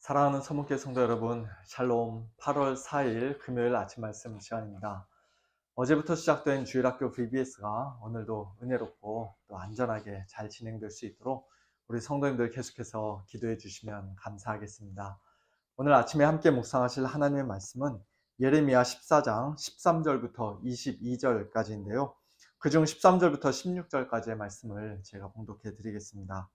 사랑하는 서문교회 성도 여러분, 샬롬. 8월 4일 금요일 아침 말씀 시간입니다. 어제부터 시작된 주일학교 VBS가 오늘도 은혜롭고 또 안전하게 잘 진행될 수 있도록 우리 성도님들 계속해서 기도해 주시면 감사하겠습니다. 오늘 아침에 함께 묵상하실 하나님의 말씀은 예레미야 14장 13절부터 22절까지인데요. 그중 13절부터 16절까지의 말씀을 제가 봉독해 드리겠습니다.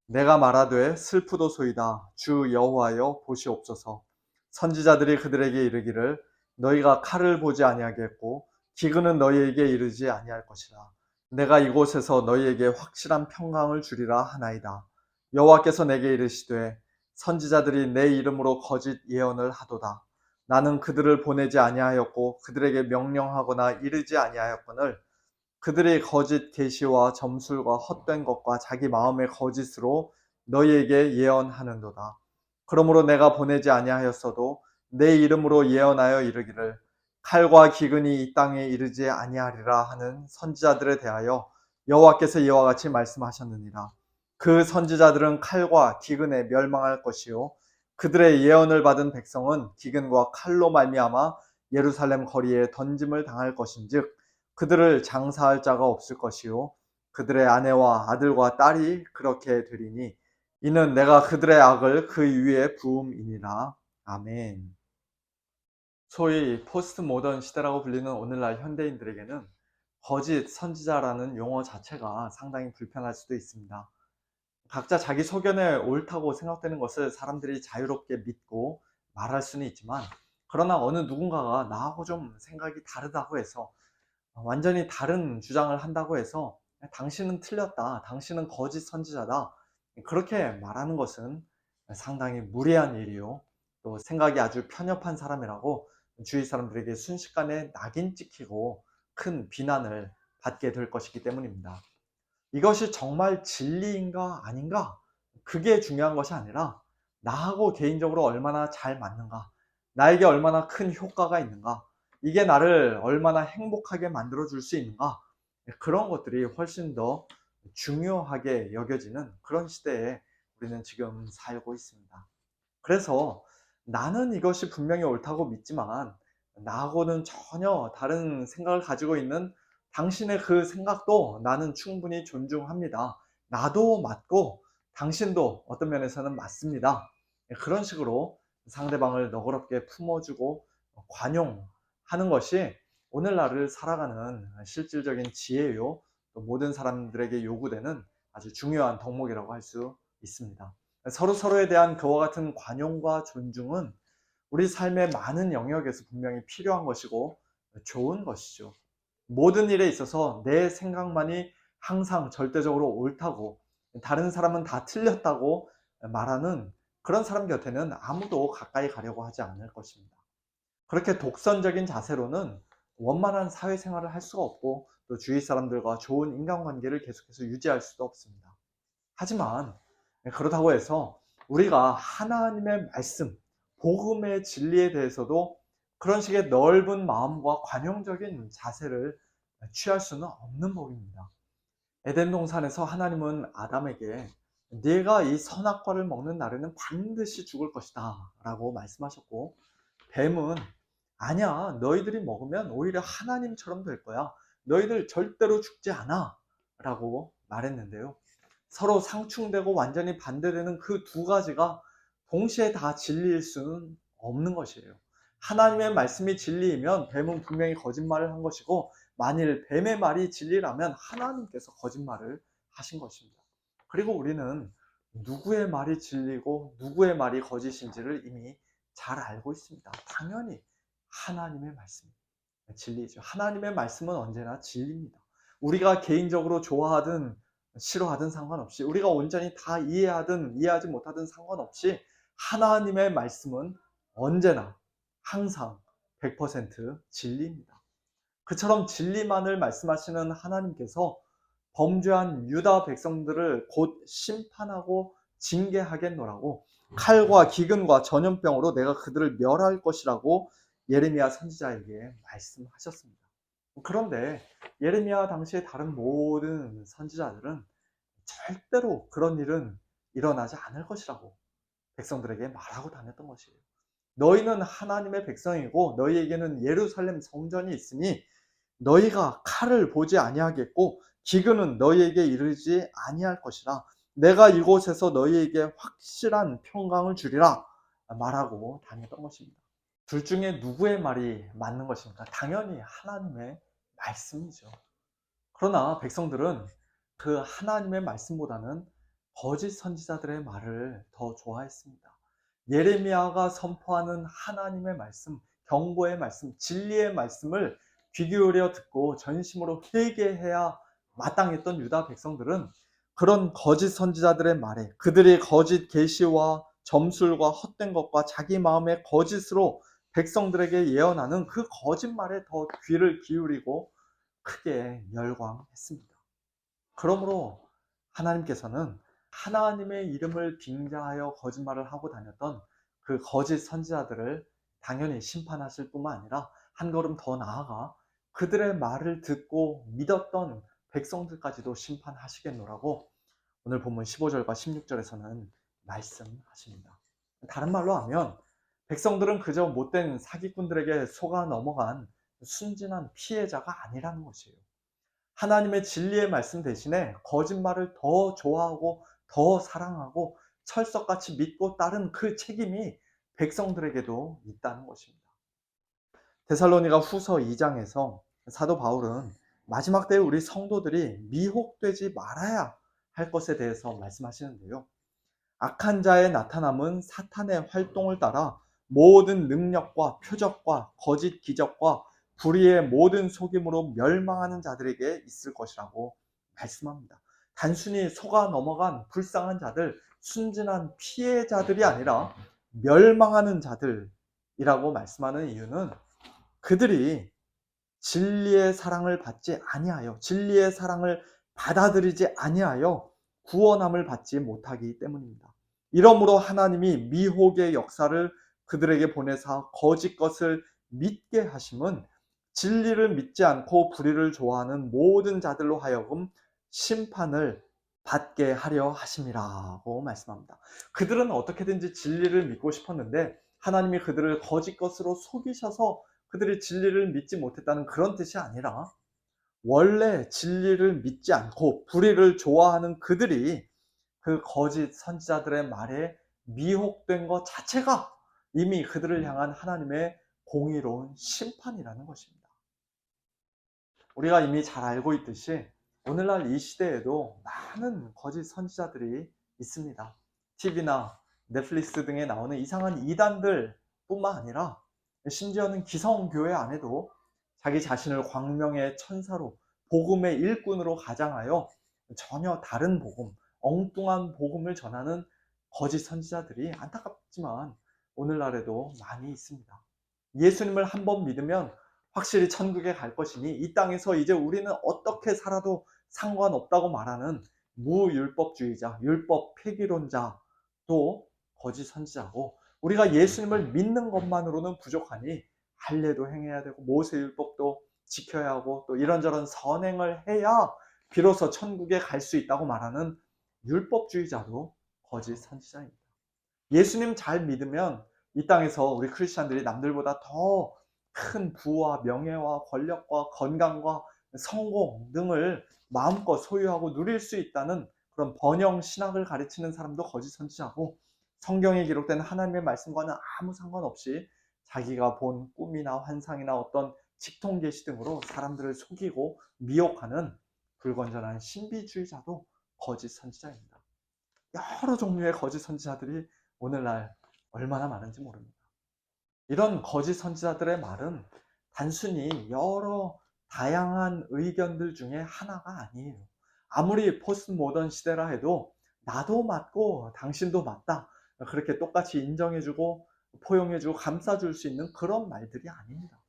내가 말하되 슬프도소이다. 주 여호와여 보시옵소서. 선지자들이 그들에게 이르기를 너희가 칼을 보지 아니하겠고 기근은 너희에게 이르지 아니할 것이라. 내가 이곳에서 너희에게 확실한 평강을 주리라 하나이다. 여호와께서 내게 이르시되 선지자들이 내 이름으로 거짓 예언을 하도다. 나는 그들을 보내지 아니하였고 그들에게 명령하거나 이르지 아니하였거늘 그들의 거짓 계시와 점술과 헛된 것과 자기 마음의 거짓으로 너희에게 예언하는도다. 그러므로 내가 보내지 아니하였어도 내 이름으로 예언하여 이르기를 칼과 기근이 이 땅에 이르지 아니하리라 하는 선지자들에 대하여 여호와께서 이와 같이 말씀하셨느니라. 그 선지자들은 칼과 기근에 멸망할 것이요 그들의 예언을 받은 백성은 기근과 칼로 말미암아 예루살렘 거리에 던짐을 당할 것인즉 그들을 장사할 자가 없을 것이요 그들의 아내와 아들과 딸이 그렇게 되리니 이는 내가 그들의 악을 그 위에 부음이니라. 아멘. 소위 포스트 모던 시대라고 불리는 오늘날 현대인들에게는 거짓 선지자라는 용어 자체가 상당히 불편할 수도 있습니다. 각자 자기 소견에 옳다고 생각되는 것을 사람들이 자유롭게 믿고 말할 수는 있지만, 그러나 어느 누군가가 나하고 좀 생각이 다르다고 해서 완전히 다른 주장을 한다고 해서 당신은 틀렸다, 당신은 거짓 선지자다, 그렇게 말하는 것은 상당히 무례한 일이요 또 생각이 아주 편협한 사람이라고 주위 사람들에게 순식간에 낙인 찍히고 큰 비난을 받게 될 것이기 때문입니다. 이것이 정말 진리인가 아닌가, 그게 중요한 것이 아니라 나하고 개인적으로 얼마나 잘 맞는가, 나에게 얼마나 큰 효과가 있는가, 이게 나를 얼마나 행복하게 만들어 줄 수 있는가, 그런 것들이 훨씬 더 중요하게 여겨지는 그런 시대에 우리는 지금 살고 있습니다. 그래서 나는 이것이 분명히 옳다고 믿지만 나하고는 전혀 다른 생각을 가지고 있는 당신의 그 생각도 나는 충분히 존중합니다. 나도 맞고 당신도 어떤 면에서는 맞습니다. 그런 식으로 상대방을 너그럽게 품어주고 관용하는 것이 오늘날을 살아가는 실질적인 지혜요, 또 모든 사람들에게 요구되는 아주 중요한 덕목이라고 할 수 있습니다. 서로에 대한 그와 같은 관용과 존중은 우리 삶의 많은 영역에서 분명히 필요한 것이고 좋은 것이죠. 모든 일에 있어서 내 생각만이 항상 절대적으로 옳다고, 다른 사람은 다 틀렸다고 말하는 그런 사람 곁에는 아무도 가까이 가려고 하지 않을 것입니다. 그렇게 독선적인 자세로는 원만한 사회생활을 할 수가 없고 또 주위 사람들과 좋은 인간관계를 계속해서 유지할 수도 없습니다. 하지만 그렇다고 해서 우리가 하나님의 말씀, 복음의 진리에 대해서도 그런 식의 넓은 마음과 관용적인 자세를 취할 수는 없는 법입니다. 에덴 동산에서 하나님은 아담에게 네가 이 선악과를 먹는 날에는 반드시 죽을 것이다 라고 말씀하셨고, 뱀은 아니야, 너희들이 먹으면 오히려 하나님처럼 될 거야, 너희들 절대로 죽지 않아 라고 말했는데요, 서로 상충되고 완전히 반대되는 그 두 가지가 동시에 다 진리일 수는 없는 것이에요. 하나님의 말씀이 진리이면 뱀은 분명히 거짓말을 한 것이고, 만일 뱀의 말이 진리라면 하나님께서 거짓말을 하신 것입니다. 그리고 우리는 누구의 말이 진리고 누구의 말이 거짓인지를 이미 잘 알고 있습니다. 당연히 하나님의 말씀, 진리죠. 하나님의 말씀은 언제나 진리입니다. 우리가 개인적으로 좋아하든 싫어하든 상관없이, 우리가 온전히 다 이해하든 이해하지 못하든 상관없이 하나님의 말씀은 언제나 항상 100% 진리입니다. 그처럼 진리만을 말씀하시는 하나님께서 범죄한 유다 백성들을 곧 심판하고 징계하겠노라고, 칼과 기근과 전염병으로 내가 그들을 멸할 것이라고 예레미야 선지자에게 말씀하셨습니다. 그런데 예레미야 당시에 다른 모든 선지자들은 절대로 그런 일은 일어나지 않을 것이라고, 백성들에게 말하고 다녔던 것이에요. 너희는 하나님의 백성이고 너희에게는 예루살렘 성전이 있으니 너희가 칼을 보지 아니하겠고 기근은 너희에게 이르지 아니할 것이라. 내가 이곳에서 너희에게 확실한 평강을 주리라 말하고 다녔던 것입니다. 둘 중에 누구의 말이 맞는 것입니까? 당연히 하나님의 말씀이죠. 그러나 백성들은 그 하나님의 말씀보다는 거짓 선지자들의 말을 더 좋아했습니다. 예레미야가 선포하는 하나님의 말씀, 경고의 말씀, 진리의 말씀을 귀 기울여 듣고 전심으로 회개해야 마땅했던 유다 백성들은 그런 거짓 선지자들의 말에 그들의 거짓 계시와 점술과 헛된 것과 자기 마음의 거짓으로 백성들에게 예언하는 그 거짓말에 더 귀를 기울이고 크게 열광했습니다. 그러므로 하나님께서는 하나님의 이름을 빙자하여 거짓말을 하고 다녔던 그 거짓 선지자들을 당연히 심판하실 뿐만 아니라 한 걸음 더 나아가 그들의 말을 듣고 믿었던 백성들까지도 심판하시겠노라고 오늘 본문 15절과 16절에서는 말씀하십니다. 다른 말로 하면 백성들은 그저 못된 사기꾼들에게 속아 넘어간 순진한 피해자가 아니라는 것이에요. 하나님의 진리의 말씀 대신에 거짓말을 더 좋아하고 더 사랑하고 철석같이 믿고 따른 그 책임이 백성들에게도 있다는 것입니다. 데살로니가 후서 2장에서 사도 바울은 마지막 때에 우리 성도들이 미혹되지 말아야 할 것에 대해서 말씀하시는데요. 악한 자의 나타남은 사탄의 활동을 따라 모든 능력과 표적과 거짓 기적과 불의의 모든 속임으로 멸망하는 자들에게 있을 것이라고 말씀합니다. 단순히 속아 넘어간 불쌍한 자들, 순진한 피해자들이 아니라 멸망하는 자들이라고 말씀하는 이유는 그들이 진리의 사랑을 받지 아니하여 진리의 사랑을 받아들이지 아니하여 구원함을 받지 못하기 때문입니다. 이러므로 하나님이 미혹의 역사를 그들에게 보내사 거짓 것을 믿게 하심은 진리를 믿지 않고 불의를 좋아하는 모든 자들로 하여금 심판을 받게 하려 하심이라고 말씀합니다. 그들은 어떻게든지 진리를 믿고 싶었는데 하나님이 그들을 거짓 것으로 속이셔서 그들이 진리를 믿지 못했다는 그런 뜻이 아니라 원래 진리를 믿지 않고 불의를 좋아하는 그들이 그 거짓 선지자들의 말에 미혹된 것 자체가 이미 그들을 향한 하나님의 공의로운 심판이라는 것입니다. 우리가 이미 잘 알고 있듯이 오늘날 이 시대에도 많은 거짓 선지자들이 있습니다. TV나 넷플릭스 등에 나오는 이상한 이단들 뿐만 아니라 심지어는 기성교회 안에도 자기 자신을 광명의 천사로 복음의 일꾼으로 가장하여 전혀 다른 복음, 엉뚱한 복음을 전하는 거짓 선지자들이 안타깝지만 오늘날에도 많이 있습니다. 예수님을 한번 믿으면 확실히 천국에 갈 것이니 이 땅에서 이제 우리는 어떻게 살아도 상관없다고 말하는 무율법주의자, 율법 폐기론자도 거짓 선지자고 우리가 예수님을 믿는 것만으로는 부족하니 할례도 행해야 되고 모세율법도 지켜야 하고 또 이런저런 선행을 해야 비로소 천국에 갈 수 있다고 말하는 율법주의자도 거짓 선지자입니다. 예수님 잘 믿으면 이 땅에서 우리 크리스찬들이 남들보다 더 큰 부와 명예와 권력과 건강과 성공 등을 마음껏 소유하고 누릴 수 있다는 그런 번영 신학을 가르치는 사람도 거짓 선지자고 성경에 기록된 하나님의 말씀과는 아무 상관없이 자기가 본 꿈이나 환상이나 어떤 직통 계시 등으로 사람들을 속이고 미혹하는 불건전한 신비주의자도 거짓 선지자입니다. 여러 종류의 거짓 선지자들이 오늘날 얼마나 많은지 모릅니다. 이런 거짓 선지자들의 말은 단순히 여러 다양한 의견들 중에 하나가 아니에요. 아무리 포스트 모던 시대라 해도 나도 맞고 당신도 맞다 그렇게 똑같이 인정해주고 포용해주고 감싸줄 수 있는 그런 말들이 아닙니다.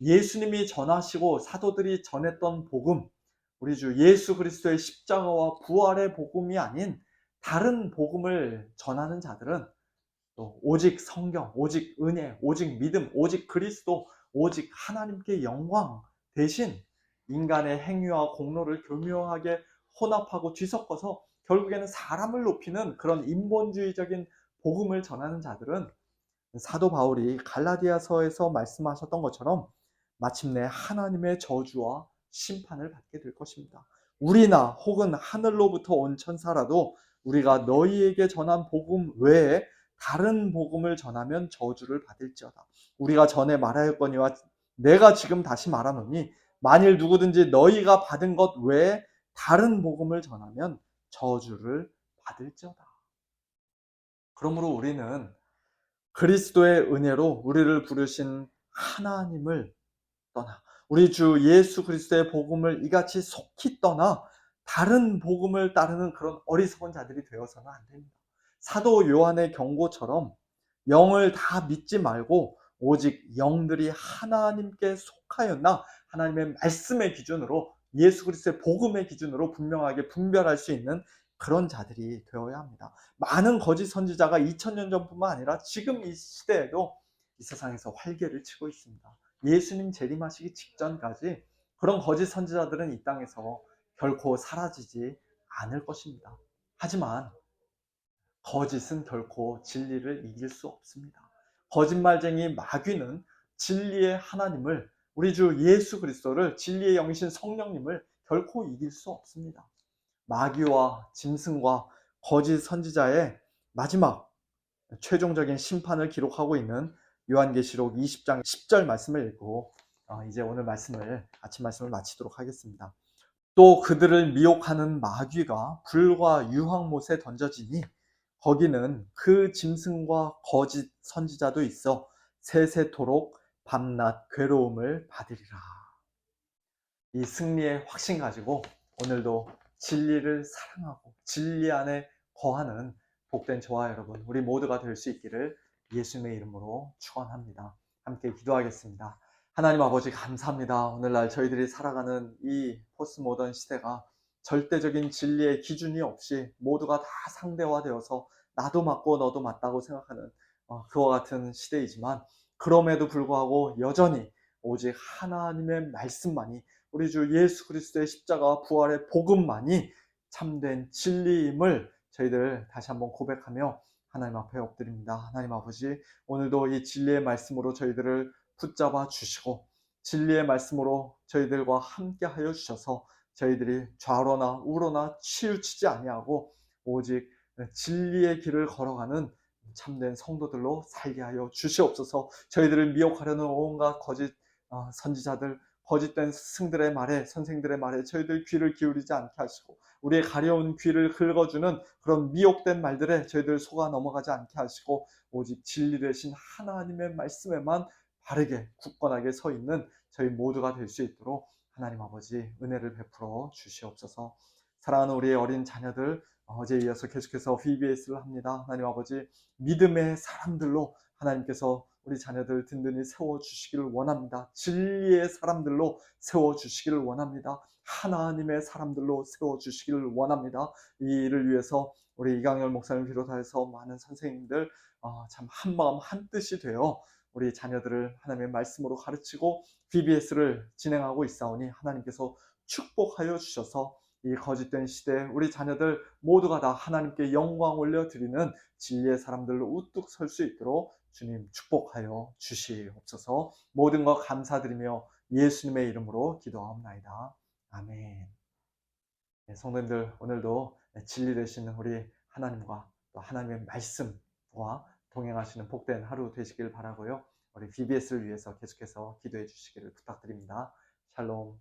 예수님이 전하시고 사도들이 전했던 복음, 우리 주 예수 그리스도의 십자가와 부활의 복음이 아닌 다른 복음을 전하는 자들은 또 오직 성경, 오직 은혜, 오직 믿음, 오직 그리스도, 오직 하나님께 영광 대신 인간의 행위와 공로를 교묘하게 혼합하고 뒤섞어서 결국에는 사람을 높이는 그런 인본주의적인 복음을 전하는 자들은 사도 바울이 갈라디아서에서 말씀하셨던 것처럼 마침내 하나님의 저주와 심판을 받게 될 것입니다. 우리나 혹은 하늘로부터 온 천사라도 우리가 너희에게 전한 복음 외에 다른 복음을 전하면 저주를 받을지어다. 우리가 전에 말하였거니와 내가 지금 다시 말하노니 만일 누구든지 너희가 받은 것 외에 다른 복음을 전하면 저주를 받을지어다. 그러므로 우리는 그리스도의 은혜로 우리를 부르신 하나님을 떠나 우리 주 예수 그리스도의 복음을 이같이 속히 떠나 다른 복음을 따르는 그런 어리석은 자들이 되어서는 안 됩니다. 사도 요한의 경고처럼 영을 다 믿지 말고 오직 영들이 하나님께 속하였나 하나님의 말씀의 기준으로 예수 그리스도의 복음의 기준으로 분명하게 분별할 수 있는 그런 자들이 되어야 합니다. 많은 거짓 선지자가 2000년 전뿐만 아니라 지금 이 시대에도 이 세상에서 활개를 치고 있습니다. 예수님 재림하시기 직전까지 그런 거짓 선지자들은 이 땅에서 결코 사라지지 않을 것입니다. 하지만 거짓은 결코 진리를 이길 수 없습니다. 거짓말쟁이 마귀는 진리의 하나님을 우리 주 예수 그리스도를 진리의 영이신 성령님을 결코 이길 수 없습니다. 마귀와 짐승과 거짓 선지자의 마지막 최종적인 심판을 기록하고 있는 요한계시록 20장 10절 말씀을 읽고 이제 오늘 아침 말씀을 마치도록 하겠습니다. 또 그들을 미혹하는 마귀가 불과 유황못에 던져지니 거기는 그 짐승과 거짓 선지자도 있어 세세토록 밤낮 괴로움을 받으리라. 이 승리의 확신 가지고 오늘도 진리를 사랑하고 진리 안에 거하는 복된 저와 여러분 우리 모두가 될 수 있기를 예수님의 이름으로 축원합니다. 함께 기도하겠습니다. 하나님 아버지 감사합니다. 오늘날 저희들이 살아가는 이 포스모던 시대가 절대적인 진리의 기준이 없이 모두가 다 상대화되어서 나도 맞고 너도 맞다고 생각하는 그와 같은 시대이지만 그럼에도 불구하고 여전히 오직 하나님의 말씀만이 우리 주 예수 그리스도의 십자가 부활의 복음만이 참된 진리임을 저희들 다시 한번 고백하며 하나님 앞에 엎드립니다. 하나님 아버지 오늘도 이 진리의 말씀으로 저희들을 붙잡아 주시고 진리의 말씀으로 저희들과 함께 하여 주셔서 저희들이 좌로나 우로나 치우치지 아니하고 오직 진리의 길을 걸어가는 참된 성도들로 살게 하여 주시옵소서. 저희들을 미혹하려는 온갖 거짓 선지자들 거짓된 스승들의 말에 선생들의 말에 저희들 귀를 기울이지 않게 하시고 우리의 가려운 귀를 긁어주는 그런 미혹된 말들에 저희들 속아 넘어가지 않게 하시고 오직 진리 되신 하나님의 말씀에만 바르게 굳건하게 서 있는 저희 모두가 될 수 있도록 하나님 아버지 은혜를 베풀어 주시옵소서. 사랑하는 우리의 어린 자녀들 어제에 이어서 계속해서 VBS를 합니다. 하나님 아버지 믿음의 사람들로 하나님께서 우리 자녀들 든든히 세워주시기를 원합니다. 진리의 사람들로 세워주시기를 원합니다. 하나님의 사람들로 세워주시기를 원합니다. 이 일을 위해서 우리 이강열 목사님을 비롯해서 많은 선생님들 참 한마음 한뜻이 되어 우리 자녀들을 하나님의 말씀으로 가르치고 VBS를 진행하고 있사오니 하나님께서 축복하여 주셔서 이 거짓된 시대에 우리 자녀들 모두가 다 하나님께 영광 올려드리는 진리의 사람들로 우뚝 설 수 있도록 주님 축복하여 주시옵소서. 모든 것 감사드리며 예수님의 이름으로 기도하옵나이다. 아멘. 네, 성도님들 오늘도 진리 되시는 우리 하나님과 또 하나님의 말씀과 동행하시는 복된 하루 되시길 바라고요. 우리 VBS를 위해서 계속해서 기도해 주시기를 부탁드립니다. 샬롬.